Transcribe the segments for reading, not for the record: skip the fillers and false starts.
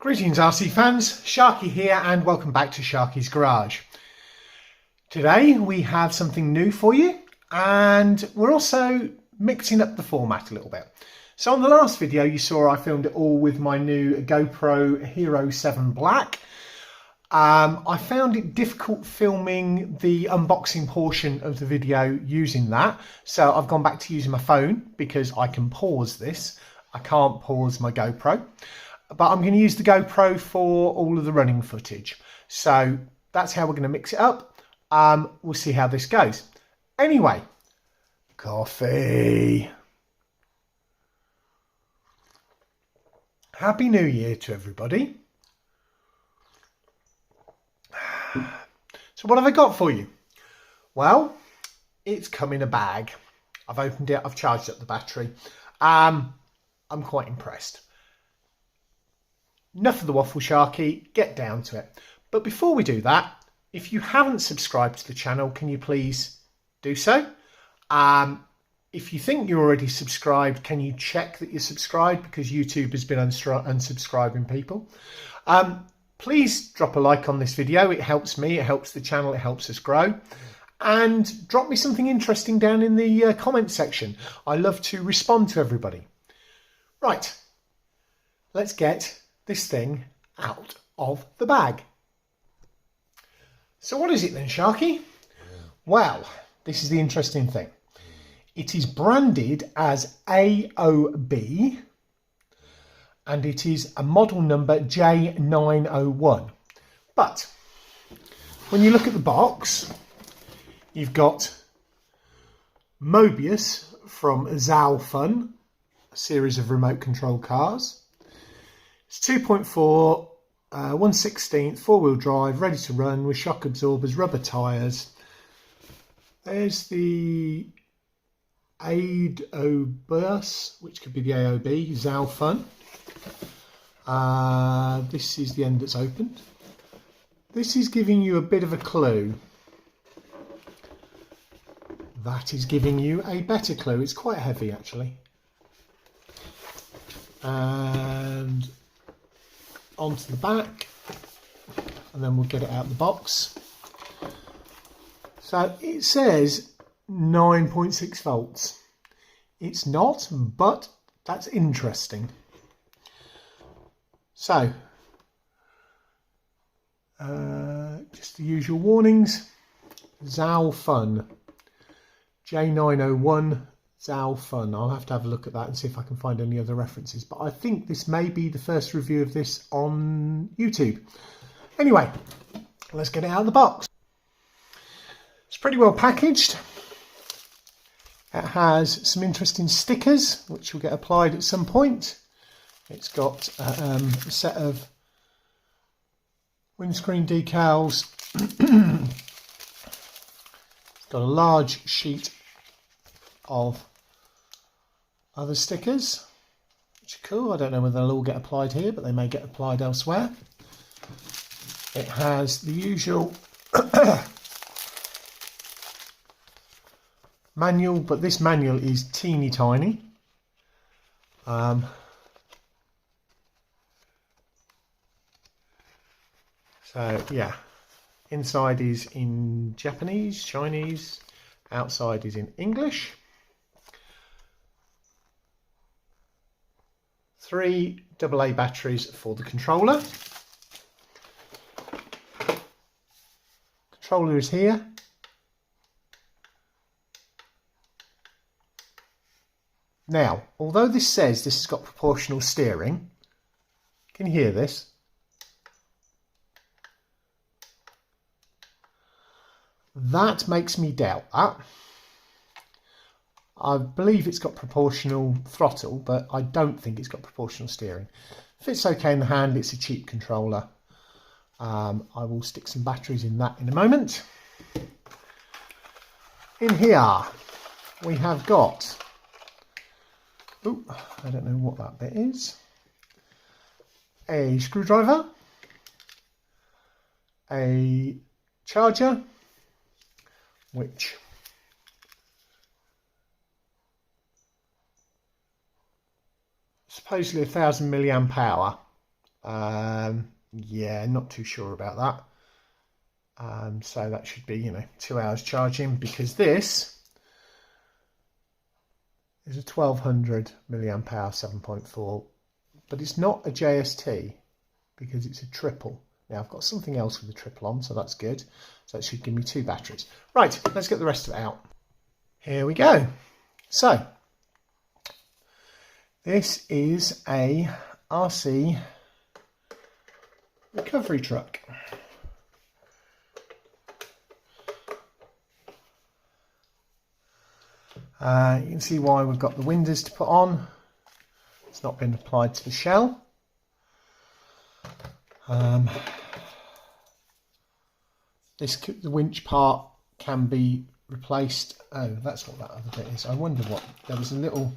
Greetings RC fans, Sharky here and welcome back to Sharky's Garage. Today we have something new for you and we're also mixing up the format a little bit. So on the last video you saw I filmed it all with my new GoPro Hero 7 Black. I found it difficult filming the unboxing portion of the video using that, so I've gone back to using my phone because I can pause this. I can't pause my GoPro. But I'm going to use the GoPro for all of the running footage. So that's how we're going to mix it up. We'll see how this goes. Anyway, coffee. Happy New Year to everybody. So what have I got for you? Well, it's come in a bag. I've opened it. I've charged up the battery. I'm quite impressed. Enough of the waffle, Sharky, get down to it. But before we do that, if you haven't subscribed to the channel, can you please do so? If you think you're already subscribed, can you check that you're subscribed, because YouTube has been unsubscribing people. Please drop a like on this video. It helps me, it helps the channel, it helps us grow. And drop me something interesting down in the comment section. I love to respond to everybody. Right, let's get this thing out of the bag. So what is it then, Sharky? Well, this is the interesting thing. It is branded as AOB and it is a model number J901. But when you look at the box, you've got Mobius from ZowFun, a series of remote control cars. It's 2.4, 1/16, four-wheel drive, ready to run with shock absorbers, rubber tyres. There's the AOB, which could be the AOB, ZowFun. This is the end that's opened. This is giving you a bit of a clue. That is giving you a better clue. It's quite heavy actually. And onto the back, and then we'll get it out of the box. So it says 9.6 volts. It's not, but that's interesting. So just the usual warnings. ZowFun J901 ZowFun. I'll have to have a look at that and see if I can find any other references. But I think this may be the first review of this on YouTube. Anyway, let's get it out of the box. It's pretty well packaged. It has some interesting stickers, which will get applied at some point. It's got a set of windscreen decals. It's got a large sheet of other stickers, which are cool. I don't know whether they'll all get applied here, but they may get applied elsewhere. It has the usual manual, but this manual is teeny tiny. So yeah, inside is in Japanese, Chinese, outside is in English. 3 AA batteries for the controller. Controller is here. Now, although this says this has got proportional steering, can you hear this? That makes me doubt that. I believe it's got proportional throttle, but I don't think it's got proportional steering. Fits okay in the hand, it's a cheap controller. I will stick some batteries in that in a moment. In here, we have got, ooh, I don't know what that bit is, a screwdriver, a charger, which supposedly 1000 milliamp hour, Yeah, not too sure about that. So that should be, you know, 2 hours charging, because this is a 1200 milliamp hour 7.4, but it's not a JST because it's a triple. Now I've got something else with the triple on, so that's good. So it should give me 2 batteries. Right, let's get the rest of it out. Here we go. So this is a RC recovery truck. You can see why we've got the windows to put on. It's not been applied to the shell. The winch part can be replaced. Oh, that's what that other bit is. I wonder what, there was a little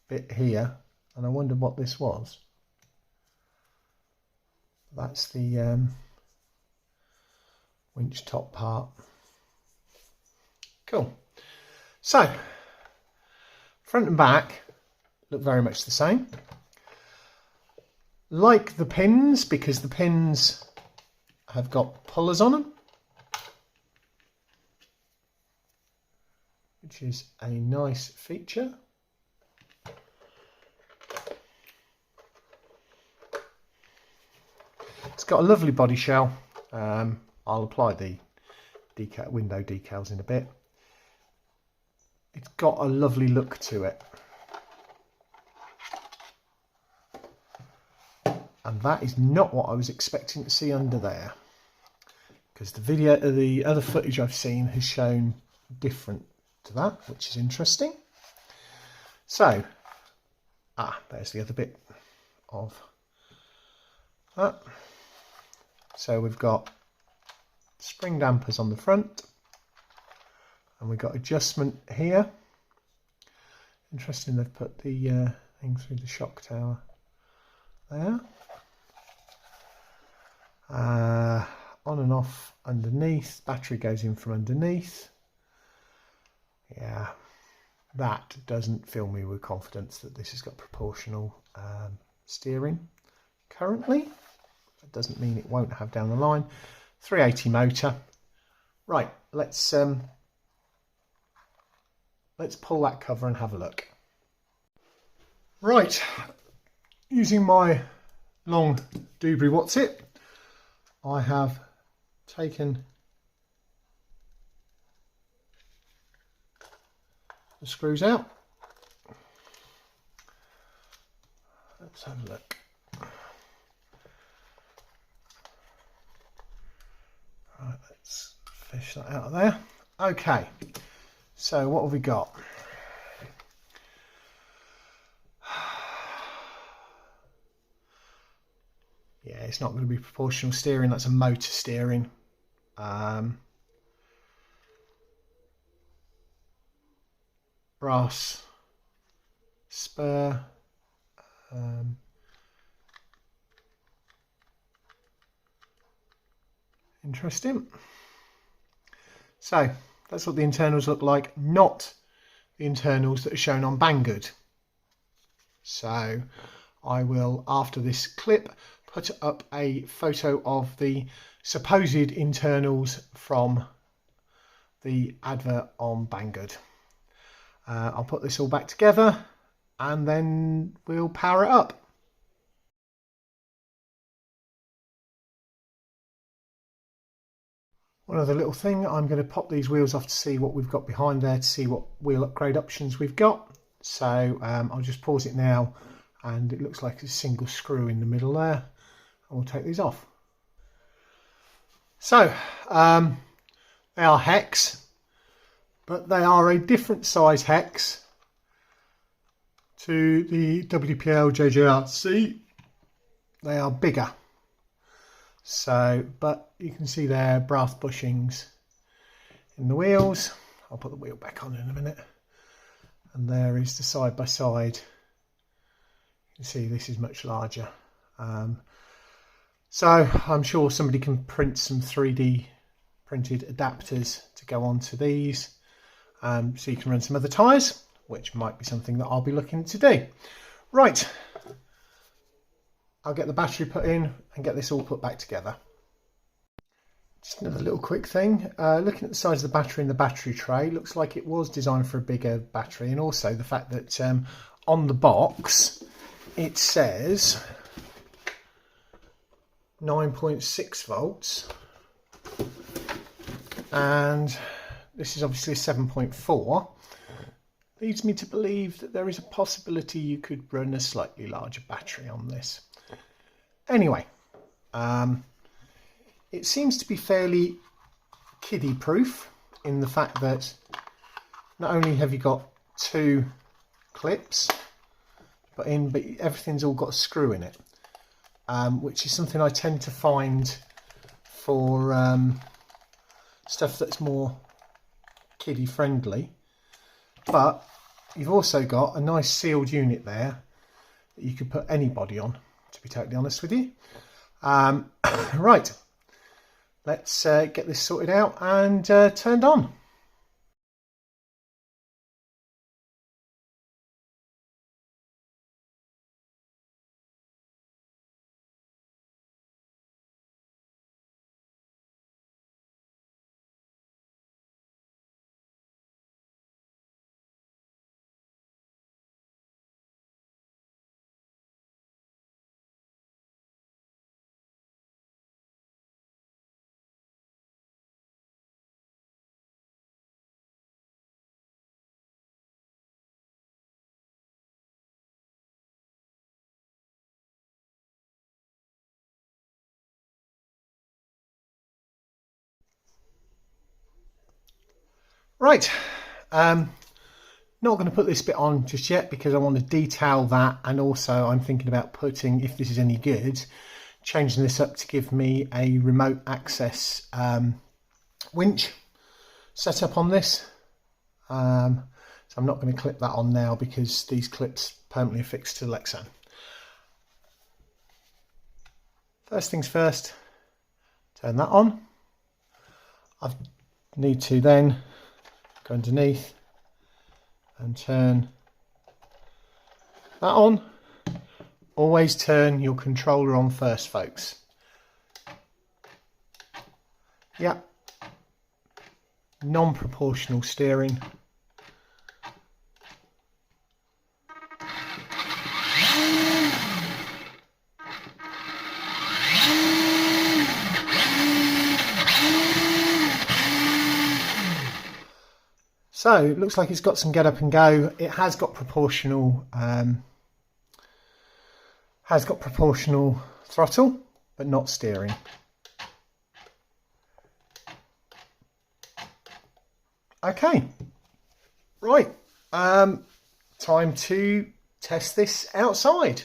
bit here, and I wondered what this was. That's the winch top part. Cool. So, front and back look very much the same. Like the pins, because the pins have got pullers on them, which is a nice feature. It's got a lovely body shell. I'll apply the window decals in a bit. It's got a lovely look to it. And that is not what I was expecting to see under there, because the other footage I've seen has shown different to that, which is interesting. So, there's the other bit of that. So we've got spring dampers on the front, and we've got adjustment here. Interesting, they've put the thing through the shock tower there. On and off underneath, battery goes in from underneath. Yeah, that doesn't fill me with confidence that this has got proportional steering currently. That doesn't mean it won't have down the line. 380 motor. Right, let's pull that cover and have a look. Right, using my long Dubry What's It, I have taken the screws out. Let's have a look. Right, let's fish that out of there. Okay, so what have we got? Yeah, it's not going to be proportional steering, that's a motor steering. Brass spur. Interesting. So that's what the internals look like, not the internals that are shown on Banggood. So I will, after this clip, put up a photo of the supposed internals from the advert on Banggood. I'll put this all back together and then we'll power it up. One other little thing, I'm going to pop these wheels off to see what we've got behind there, to see what wheel upgrade options we've got. So I'll just pause it now, and it looks like a single screw in the middle there. And we'll take these off. So they are hex, but they are a different size hex to the WPL JJRC. They are bigger. So, but you can see there brass bushings in the wheels. I'll put the wheel back on in a minute. And there is the side by side. You can see this is much larger. So I'm sure somebody can print some 3D printed adapters to go onto these, so you can run some other tyres, which might be something that I'll be looking to do. Right, I'll get the battery put in and get this all put back together. Just another little quick thing, looking at the size of the battery in the battery tray, looks like it was designed for a bigger battery, and also the fact that on the box it says 9.6 volts and this is obviously a 7.4. Leads me to believe that there is a possibility you could run a slightly larger battery on this. Anyway, it seems to be fairly kiddie proof in the fact that not only have you got 2 clips but everything's all got a screw in it, which is something I tend to find for stuff that's more kiddie friendly. But you've also got a nice sealed unit there that you could put anybody on, to be totally honest with you. Right, let's get this sorted out and turned on. Right, not going to put this bit on just yet because I want to detail that, and also I'm thinking about putting, if this is any good, changing this up to give me a remote access winch set up on this. So I'm not going to clip that on now because these clips permanently affixed to the Lexan. First things first, turn that on. I need to then go underneath and turn that on. Always turn your controller on first, folks. Yep. Non-proportional steering. So it looks like it's got some get up and go. It has got proportional throttle, but not steering. Okay, right, time to test this outside.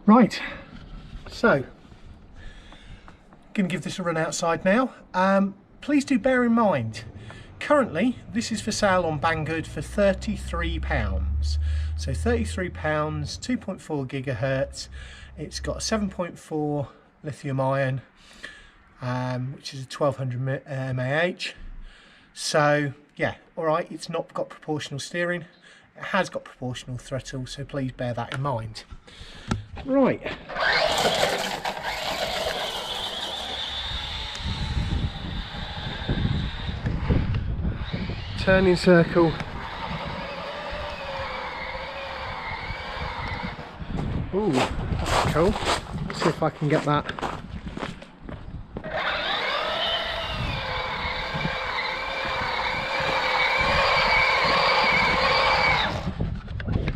Right, so going to give this a run outside now. Please do bear in mind, currently this is for sale on Banggood for £33. So £33, 2.4 gigahertz. It's got a 7.4 lithium ion, which is a 1200 mAh. So yeah, all right, it's not got proportional steering. It has got proportional throttle, so please bear that in mind. Right. Turning circle. Ooh, that's cool. Let's see if I can get that.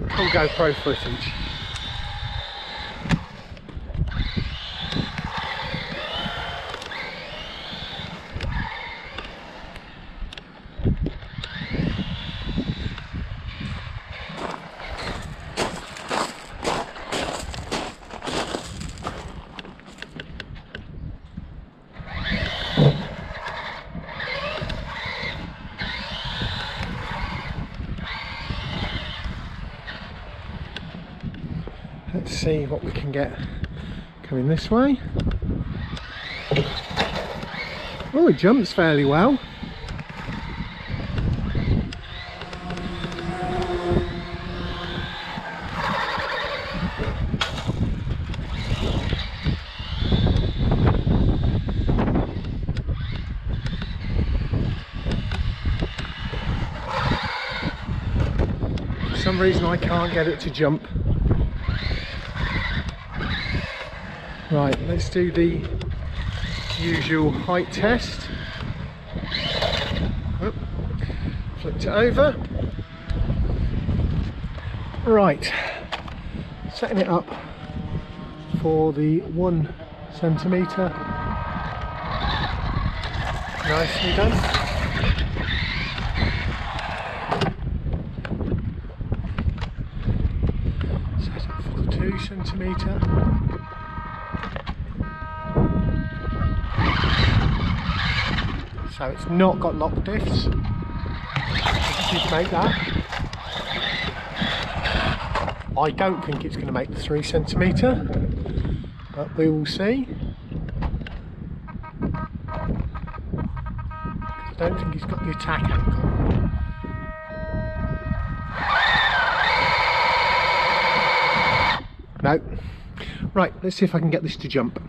Cool GoPro footage. Let's see what we can get coming this way. Oh, it jumps fairly well. some reason I can't get it to jump. Right, let's do the usual height test. Oh, flipped it over. Right, setting it up for the 1 centimetre. Nicely done. Set it for the 2 centimetre. So it's not got lock diffs. I just need to make that. I don't think it's going to make the 3 centimetre, but we will see. I don't think he's got the attack angle. No. Right, let's see if I can get this to jump.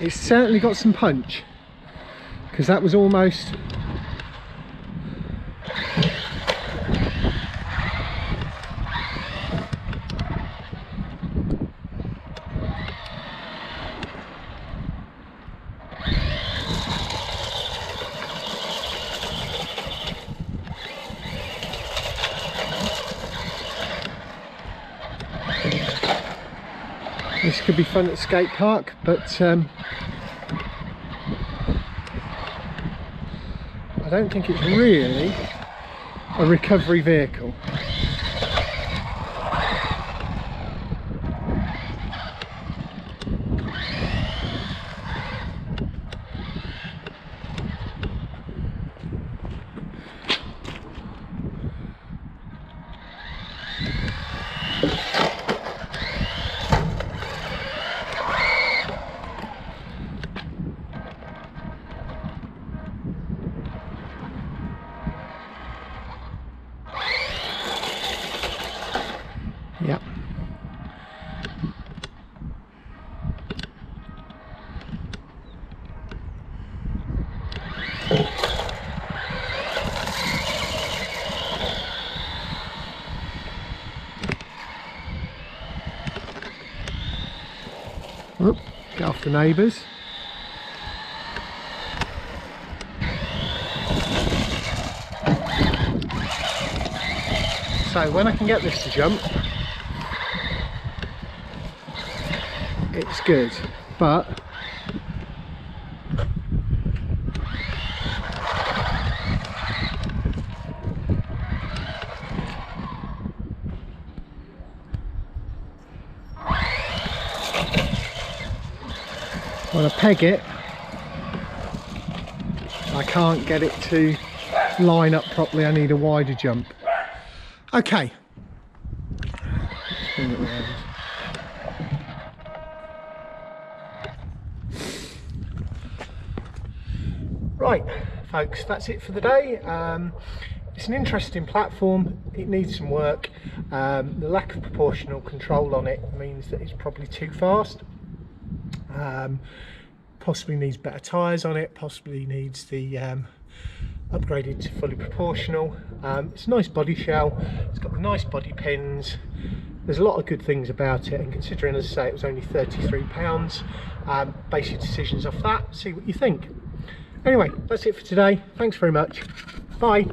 It's certainly got some punch, because that was almost... This could be fun at the skate park, but I don't think it's really a recovery vehicle. Yep. Oh, get off the neighbours. So when I can get this to jump, it's good, but when I peg it, I can't get it to line up properly. I need a wider jump. Okay. Spin it around. Right, folks, that's it for the day. It's an interesting platform. It needs some work. The lack of proportional control on it means that it's probably too fast. Possibly needs better tyres on it, possibly needs the upgraded to fully proportional. It's a nice body shell, it's got the nice body pins. There's a lot of good things about it, and considering, as I say, it was only £33, base your decisions off that, see what you think. Anyway, that's it for today. Thanks very much. Bye.